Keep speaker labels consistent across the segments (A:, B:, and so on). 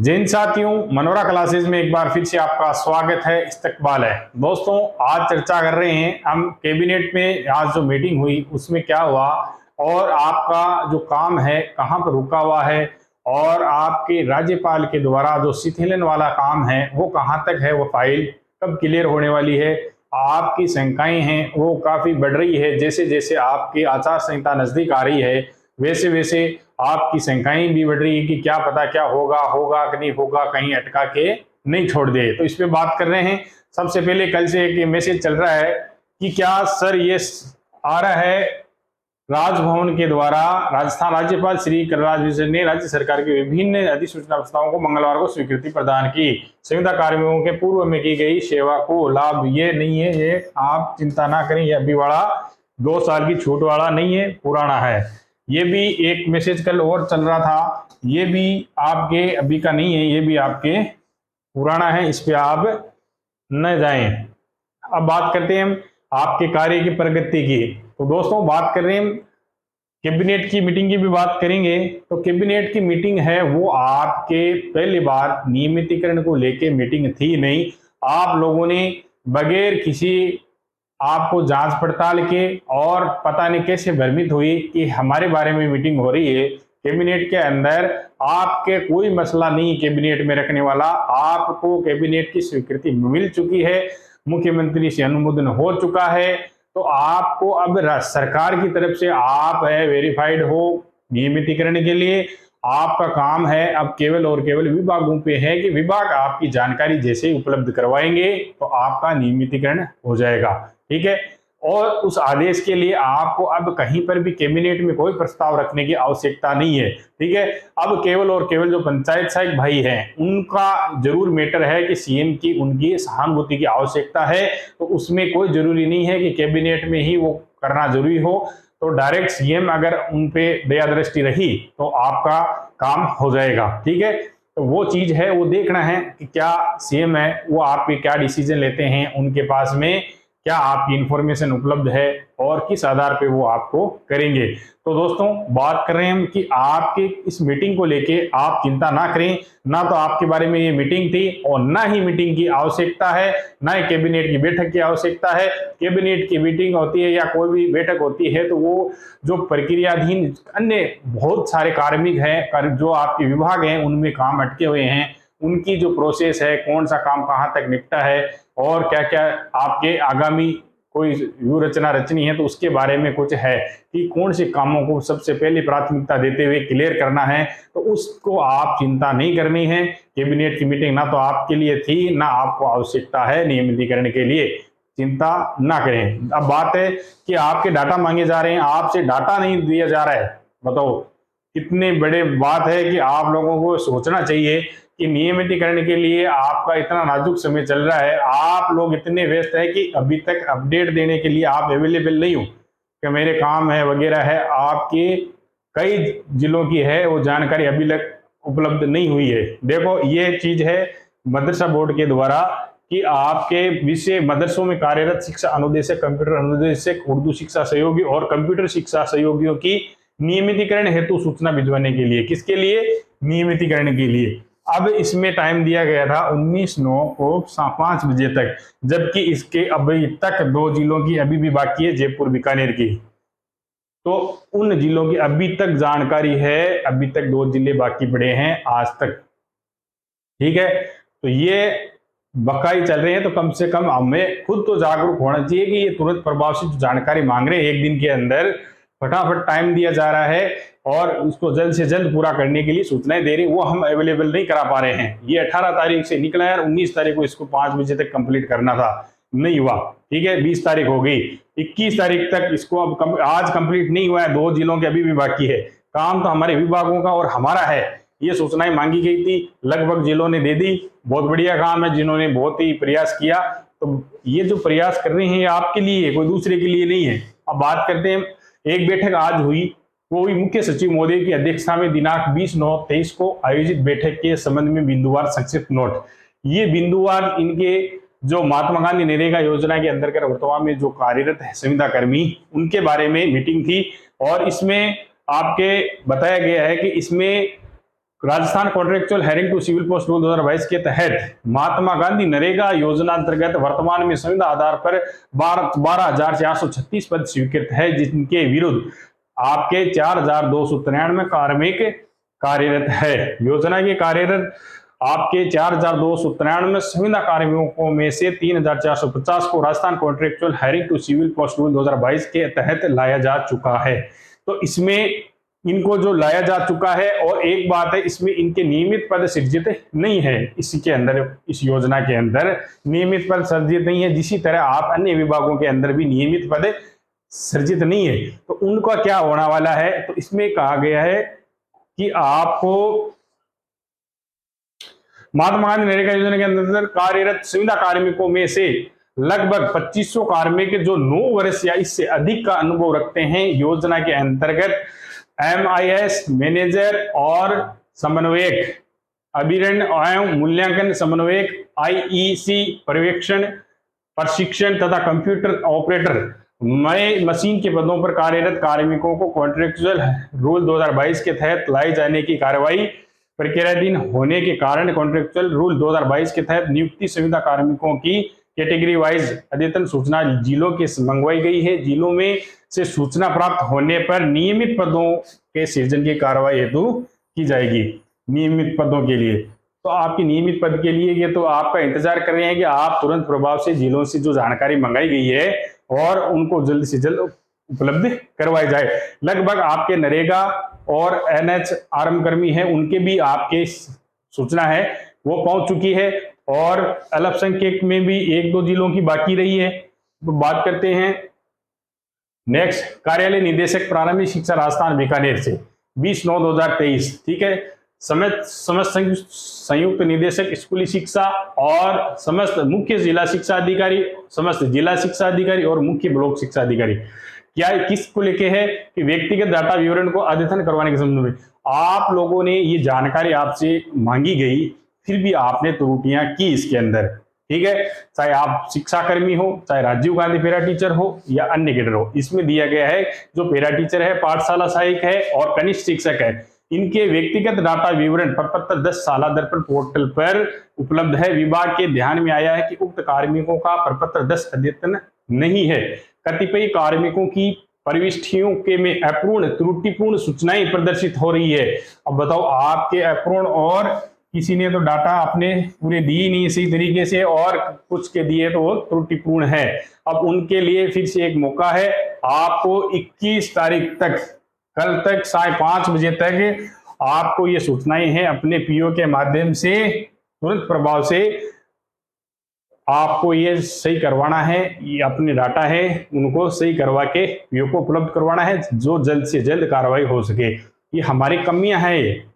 A: जिन साथियों, Monera classes में एक बार फिर से आपका स्वागत है, इस्तकबाल है। दोस्तों, आज चर्चा कर रहे हैं हम कैबिनेट में आज जो मीटिंग हुई उसमें क्या हुआ और आपका जो काम है कहां पर रुका हुआ है और आपके राज्यपाल के द्वारा जो शिथिलन वाला काम है वो कहां तक है, वो फाइल कब क्लियर होने वाली है। आपकी शंकाएं हैं वो काफी बढ़ रही है, जैसे जैसे आपकी आचार संहिता नजदीक आ रही है वैसे वैसे आपकी शंकाएं भी बढ़ रही है कि क्या पता क्या होगा होगा कि नहीं होगा, कहीं अटका के नहीं छोड़ दे। तो इस पे बात कर रहे हैं। सबसे पहले कल से एक मैसेज चल रहा है कि क्या सर ये आ रहा है राजभवन के द्वारा राजस्थान राज्यपाल श्री कलराज मिश्र ने राज्य सरकार के विभिन्न अधिसूचना प्रस्तावों को मंगलवार को स्वीकृति प्रदान की। संविदा कार्मिकों के पूर्व में की गई सेवा को लाभ ये नहीं है, ये आप चिंता ना करें, ये अभी वाला 2 साल की छूट वाला नहीं है, पुराना है। ये भी एक मैसेज कल और चल रहा था, ये भी आपके अभी का नहीं है, ये भी आपके पुराना है, इस पे आप न जाएं। अब बात करते हैं हम आपके कार्य की प्रगति की। तो दोस्तों, बात कर रहे हैं कैबिनेट की मीटिंग की भी बात करेंगे। तो कैबिनेट की मीटिंग है वो आपके पहली बार नियमितीकरण को लेके मीटिंग थी नहीं। आप लोगों ने बगैर किसी आपको जांच पड़ताल के और पता नहीं कैसे भ्रमित हुई कि हमारे बारे में मीटिंग हो रही है। कैबिनेट के अंदर आपके कोई मसला नहीं कैबिनेट में रखने वाला, आपको कैबिनेट की स्वीकृति मिल चुकी है, मुख्यमंत्री से अनुमोदन हो चुका है। तो आपको अब सरकार की तरफ से आप है वेरीफाइड हो नियमितीकरण के लिए। आपका काम है अब केवल और केवल विभागों पे है कि विभाग आपकी जानकारी जैसे ही उपलब्ध करवाएंगे तो आपका नियमितीकरण हो जाएगा, ठीक है। और उस आदेश के लिए आपको अब कहीं पर भी कैबिनेट में कोई प्रस्ताव रखने की आवश्यकता नहीं है, ठीक है। अब केवल और केवल जो पंचायत सहायक भाई हैं उनका जरूर मैटर है कि सीएम की उनकी सहानुभूति की आवश्यकता है। तो उसमें कोई जरूरी नहीं है कि कैबिनेट में ही वो करना जरूरी हो। तो डायरेक्ट सीएम अगर उन पे दया दृष्टि रही तो आपका काम हो जाएगा, ठीक है। तो वो चीज है वो देखना है कि क्या सीएम है वो आप पे क्या डिसीजन लेते हैं, उनके पास में क्या आपकी इंफॉर्मेशन उपलब्ध है और किस आधार पे वो आपको करेंगे। तो दोस्तों, बात कर रहे हैं हम कि आपके इस मीटिंग को लेके आप चिंता ना करें। ना तो आपके बारे में ये मीटिंग थी और ना ही मीटिंग की आवश्यकता है, ना ही कैबिनेट की बैठक की आवश्यकता है। कैबिनेट की मीटिंग होती है या कोई भी बैठक होती है तो वो जो प्रक्रियाधीन अन्य बहुत सारे कार्मिक हैं जो आपके विभाग हैं उनमें काम अटके हुए हैं, उनकी जो प्रोसेस है कौन सा काम कहाँ तक निपटा है और क्या क्या आपके आगामी कोई व्यू रचना रचनी है तो उसके बारे में कुछ है कि कौन से कामों को सबसे पहले प्राथमिकता देते हुए क्लियर करना है। तो उसको आप चिंता नहीं करनी है। कैबिनेट की मीटिंग ना तो आपके लिए थी ना आपको आवश्यकता है नियमितीकरण के लिए, चिंता ना करें। अब बात है कि आपके डाटा मांगे जा रहे हैं, आपसे डाटा नहीं दिया जा रहा है। बताओ कितने बड़े बात है कि आप लोगों को सोचना चाहिए कि नियमितीकरण के लिए आपका इतना नाजुक समय चल रहा है, आप लोग इतने व्यस्त है कि अभी तक अपडेट देने के लिए आप अवेलेबल नहीं हो कि मेरे काम है वगैरह है। आपके कई जिलों की है वो जानकारी अभी तक उपलब्ध नहीं हुई है। देखो ये चीज है मदरसा बोर्ड के द्वारा कि आपके विषय मदरसों में कार्यरत शिक्षा अनुदेशक, कंप्यूटर अनुदेशक, उर्दू शिक्षा सहयोगी और कंप्यूटर शिक्षा सहयोगियों की नियमितीकरण हेतु सूचना भिजवाने के लिए, किसके लिए, नियमितीकरण के लिए। अब इसमें टाइम दिया गया था 19/9 को 5 बजे तक, जबकि इसके अभी तक 2 जिलों की अभी भी बाकी है, जयपुर बीकानेर की। तो उन जिलों की अभी तक जानकारी है, अभी तक 2 जिले बाकी पड़े हैं आज तक, ठीक है। तो ये बकाई चल रहे हैं तो कम से कम हमें खुद तो जागरूक होना चाहिए कि ये तुरंत प्रभाव से जानकारी मांग रहे हैं, एक दिन के अंदर फटाफट टाइम दिया जा रहा है और उसको जल्द से जल्द पूरा करने के लिए सूचनाएं दे रही, वो हम अवेलेबल नहीं करा पा रहे हैं। ये 18 तारीख से निकला है और 19 तारीख को इसको 5 बजे तक कंप्लीट करना था, नहीं हुआ, ठीक है। 20 तारीख हो गई, 21 तारीख तक इसको अब आज कंप्लीट नहीं हुआ है, 2 जिलों के अभी भी बाकी है। काम तो हमारे विभागों का और हमारा है। ये सूचनाएं मांगी गई थी, लगभग जिलों ने दे दी, बहुत बढ़िया काम है, जिन्होंने बहुत ही प्रयास किया। तो ये जो प्रयास कर रहे हैं ये आपके लिए, कोई दूसरे के लिए नहीं है। अब बात करते हैं, एक बैठक आज हुई, वो भी मुख्य सचिव महोदय की अध्यक्षता में दिनांक 20/9/23 को आयोजित बैठक के संबंध में बिंदुवार संक्षिप्त नोट। ये बिंदुवार इनके जो महात्मा गांधी नरेगा योजना के अंतर्गत वर्तमान में जो कार्यरत है संविदा कर्मी उनके बारे में मीटिंग थी और इसमें आपके बताया गया है कि इसमें Rajasthan contractual hiring to civil post rule 2022 के तहत महात्मा गांधी नरेगा योजना अंतर्गत वर्तमान में संविदा आधार पर 12,436 पद स्वीकृत है, जिनके विरुद्ध आपके 4,293 कार्मिक कार्यरत है। योजना के कार्यरत आपके 4,293 संविदा कार्मिकों में से 3,450 को Rajasthan contractual hiring to civil post rule 2022 के तहत लाया जा चुका है। तो इसमें इनको जो लाया जा चुका है, और एक बात है, इसमें इनके नियमित पद सृजित नहीं है। इसके अंदर, इस योजना के अंदर नियमित पद सृजित नहीं है, जिसी तरह आप अन्य विभागों के अंदर भी नियमित पद सृजित नहीं है। तो उनका क्या होने वाला है, तो इसमें कहा गया है कि आपको महात्मा गांधी नरेगा योजना के अंतर्गत कार्यरत संविदा कार्मिकों में से लगभग 2500 कार्मिक जो 9 वर्ष या इससे अधिक का अनुभव रखते हैं, योजना के अंतर्गत MIS मैनेजर और समन्वयक, अभिरण एवं मूल्यांकन समन्वयक, IEC पर्यवेक्षण प्रशिक्षण तथा कंप्यूटर ऑपरेटर मशीन के पदों पर कार्यरत कार्मिकों को कॉन्ट्रेक्चुअल रूल 2022 के तहत लाई जाने की कार्रवाई प्रक्रियाधीन होने के कारण कॉन्ट्रेक्चुअल रूल 2022 के तहत नियुक्ति संविदा कार्मिकों की कैटेगरी वाइज अद्यतन सूचना जिलों के मंगवाई गई है। जिलों में से सूचना प्राप्त होने पर नियमित पदों के सृजन की कार्रवाई हेतु की जाएगी। नियमित पदों के लिए, तो आपकी नियमित पद के लिए ये तो आपका इंतजार कर रहे हैं कि आप तुरंत प्रभाव से जिलों से जो जानकारी मंगाई गई है और उनको जल्द से जल्द उपलब्ध करवाई जाए। लगभग आपके नरेगा और NHRM कर्मी है, उनके भी आपके सूचना है वो पहुंच चुकी है, और अल्पसंख्यक में भी 1-2 जिलों की बाकी रही है। तो बात करते हैं नेक्स्ट, कार्यालय निदेशक प्रारंभिक शिक्षा राजस्थान बीकानेर से 20/9/2023, ठीक है। समस्त संयुक्त निदेशक स्कूली शिक्षा और समस्त मुख्य जिला शिक्षा अधिकारी, समस्त जिला शिक्षा अधिकारी और मुख्य ब्लॉक शिक्षा अधिकारी, क्या किसको लेके है कि व्यक्तिगत डाटा विवरण को अद्यतन करवाने के संबंध में आप लोगों ने ये जानकारी आपसे मांगी गई, फिर भी आपने त्रुटियां की इसके अंदर, ठीक है। चाहे आप शिक्षा कर्मी हो, चाहे राजीव गांधी पैरा टीचर हो या अन्य कैडर हो, इसमें दिया गया है जो पैरा टीचर है, पाठशाला सहायक है और कनिष्ठ शिक्षक है, इनके व्यक्तिगत डाटा विवरण प्रपत्र 10 साल दर्पण पोर्टल पर उपलब्ध है। विभाग के ध्यान में आया है कि उक्त कार्मिकों का प्रपत्र 10 अद्यतन नहीं है। कतिपय कार्मिकों की प्रविष्टियों के में अपूर्ण त्रुटिपूर्ण सूचनाएं प्रदर्शित हो रही है। अब बताओ, आपके अपूर्ण और किसी ने तो डाटा अपने पूरे दिए नहीं सही तरीके से, और कुछ के दिए तो वो त्रुटिपूर्ण है। अब उनके लिए फिर से एक मौका है, आपको 21 तारीख तक, कल तक 5:30 बजे तक आपको ये सूचनाएं हैं अपने PO के माध्यम से तुरंत प्रभाव से आपको ये सही करवाना है। ये अपने डाटा है उनको सही करवा के PO को उपलब्ध करवाना है, जो जल्द से जल्द कार्रवाई हो सके। ये हमारी कमियां हैं।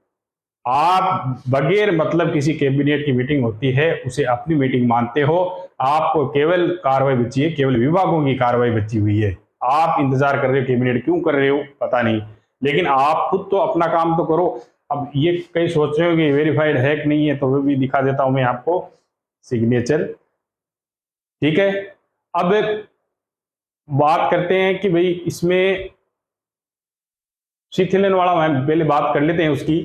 A: आप बगैर मतलब किसी कैबिनेट की मीटिंग होती है उसे अपनी मीटिंग मानते हो, आपको केवल कार्रवाई बची है, केवल विभागों की कार्रवाई बची हुई है। आप इंतजार कर रहे हो, कैबिनेट क्यों कर रहे हो पता नहीं, लेकिन आप खुद तो अपना काम तो करो। अब ये कई सोच रहे हो कि वेरीफाइड है कि नहीं है, तो वो भी दिखा देता हूं मैं आपको, सिग्नेचर, ठीक है। अब बात करते हैं कि भाई इसमें शिथिलन वाला पहले बात कर लेते हैं उसकी,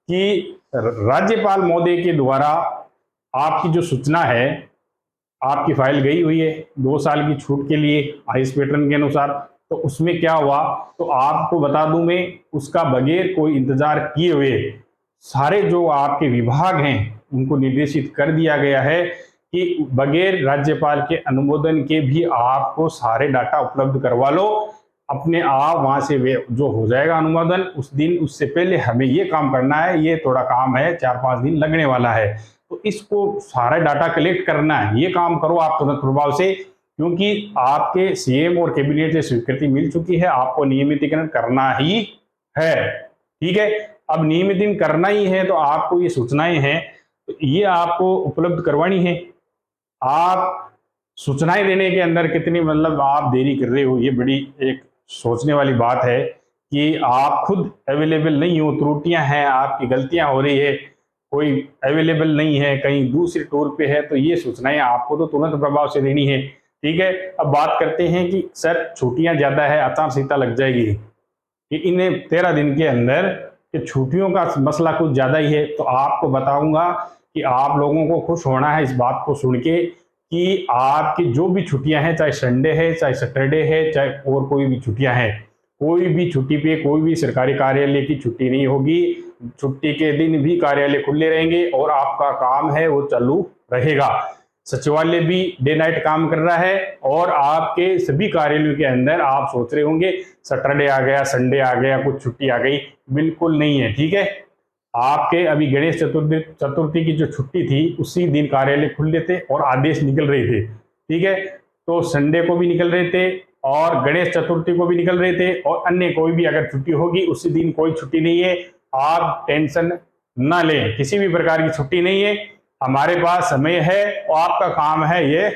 A: कि राज्यपाल महोदय के द्वारा आपकी जो सूचना है, आपकी फाइल गई हुई है 2 साल की छूट के लिए आइस पैटर्न के अनुसार, तो उसमें क्या हुआ तो आपको बता दूं मैं, उसका बगैर कोई इंतजार किए हुए सारे जो आपके विभाग हैं उनको निर्देशित कर दिया गया है कि बगैर राज्यपाल के अनुमोदन के भी आपको सारे डाटा उपलब्ध करवा लो। अपने आप वहां से जो हो जाएगा अनुमोदन उस दिन, उससे पहले हमें ये काम करना है, ये थोड़ा काम है, 4-5 दिन लगने वाला है, तो इसको सारा डाटा कलेक्ट करना है, ये काम करो आप तुरंत प्रभाव से, क्योंकि आपके CM और कैबिनेट से स्वीकृति मिल चुकी है, आपको नियमितीकरण करना ही है, ठीक है। अब नियमितीकरण करना ही है तो आपको ये सूचनाएं हैं तो ये आपको उपलब्ध करवानी है। आप सूचनाएं देने के अंदर कितनी मतलब आप देरी कर रहे हो, ये बड़ी एक सोचने वाली बात है कि आप खुद अवेलेबल नहीं हो, त्रुटियां हैं, आपकी गलतियां हो रही है, कोई अवेलेबल नहीं है, कहीं दूसरे टूर पे है, तो ये सूचनाएं आपको तो तुरंत प्रभाव से देनी है, ठीक है। अब बात करते हैं कि सर छुट्टियां ज्यादा है, आचार संहिता लग जाएगी, कि इन्हें 13 दिन के अंदर कि छुट्टियों का मसला कुछ ज़्यादा ही है, तो आपको बताऊंगा कि आप लोगों को खुश होना है इस बात को सुन के कि आपकी जो भी छुट्टियां हैं, चाहे संडे है, चाहे सैटरडे है, चाहे और कोई भी छुट्टियां हैं, कोई भी छुट्टी पे कोई भी सरकारी कार्यालय की छुट्टी नहीं होगी। छुट्टी के दिन भी कार्यालय खुले रहेंगे और आपका काम है वो चालू रहेगा। सचिवालय भी डे नाइट काम कर रहा है और आपके सभी कार्यालयों के अंदर आप सोच रहे होंगे सैटरडे आ गया, संडे आ गया, कुछ छुट्टी आ गई, बिल्कुल नहीं है। ठीक है, आपके अभी गणेश चतुर्थी की जो छुट्टी थी उसी दिन कार्यालय खुले थे और आदेश निकल रहे थे। ठीक है, तो संडे को भी निकल रहे थे और गणेश चतुर्थी को भी निकल रहे थे और अन्य कोई भी अगर छुट्टी होगी उसी दिन कोई छुट्टी नहीं है। आप टेंशन ना लें, किसी भी प्रकार की छुट्टी नहीं है, हमारे पास समय है और आपका काम है ये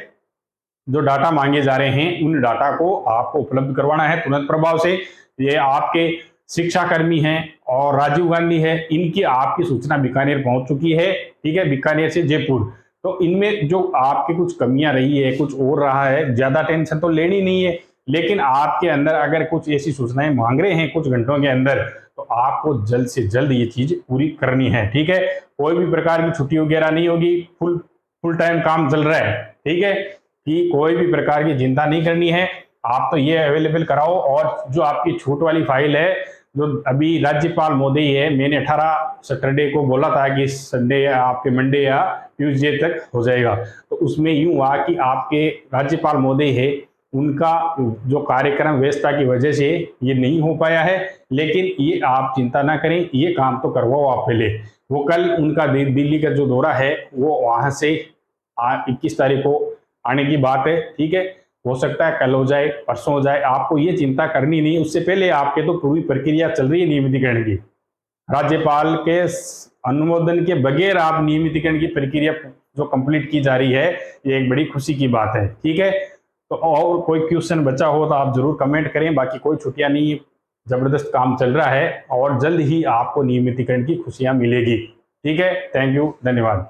A: जो डाटा मांगे जा रहे हैं उन डाटा को आपको उपलब्ध करवाना है तुरंत प्रभाव से। ये आपके शिक्षाकर्मी हैं और राजीव गांधी है, इनकी आपकी सूचना बीकानेर पहुंच चुकी है। ठीक है, बीकानेर से जयपुर, तो इनमें जो आपकी कुछ कमियां रही है, कुछ और रहा है, ज्यादा टेंशन तो लेनी नहीं है, लेकिन आपके अंदर अगर कुछ ऐसी सूचनाएं मांग रहे हैं कुछ घंटों के अंदर, तो आपको जल्द से जल्द ये चीज पूरी करनी है। ठीक है, कोई भी प्रकार की छुट्टी वगैरह नहीं होगी, फुल टाइम काम चल रहा है। ठीक है, कि कोई भी प्रकार की चिंता नहीं करनी है, आप तो ये अवेलेबल कराओ। और जो आपकी छूट वाली फाइल है जो अभी राज्यपाल महोदय है, मैंने 18 सैटरडे को बोला था कि संडे या आपके मंडे या ट्यूसडे तक हो जाएगा, तो उसमें यूं हुआ कि आपके राज्यपाल महोदय है उनका जो कार्यक्रम व्यवस्था की वजह से ये नहीं हो पाया है। लेकिन ये आप चिंता ना करें, ये काम तो करवाओ आप पहले। वो कल उनका दिल्ली का जो दौरा है वो वहां से 21 तारीख को आने की बात है। ठीक है, हो सकता है कल हो जाए, परसों हो जाए, आपको ये चिंता करनी नहीं। उससे पहले आपके तो पूरी प्रक्रिया चल रही है नियमितीकरण की, राज्यपाल के अनुमोदन के बगैर आप नियमितीकरण की प्रक्रिया जो कंप्लीट की जा रही है, ये एक बड़ी खुशी की बात है। ठीक है, तो और कोई क्वेश्चन बचा हो तो आप जरूर कमेंट करें। बाकी कोई छुट्टियां नहीं, जबरदस्त काम चल रहा है और जल्द ही आपको नियमितीकरण की खुशियां मिलेगी। ठीक है, थैंक यू, धन्यवाद।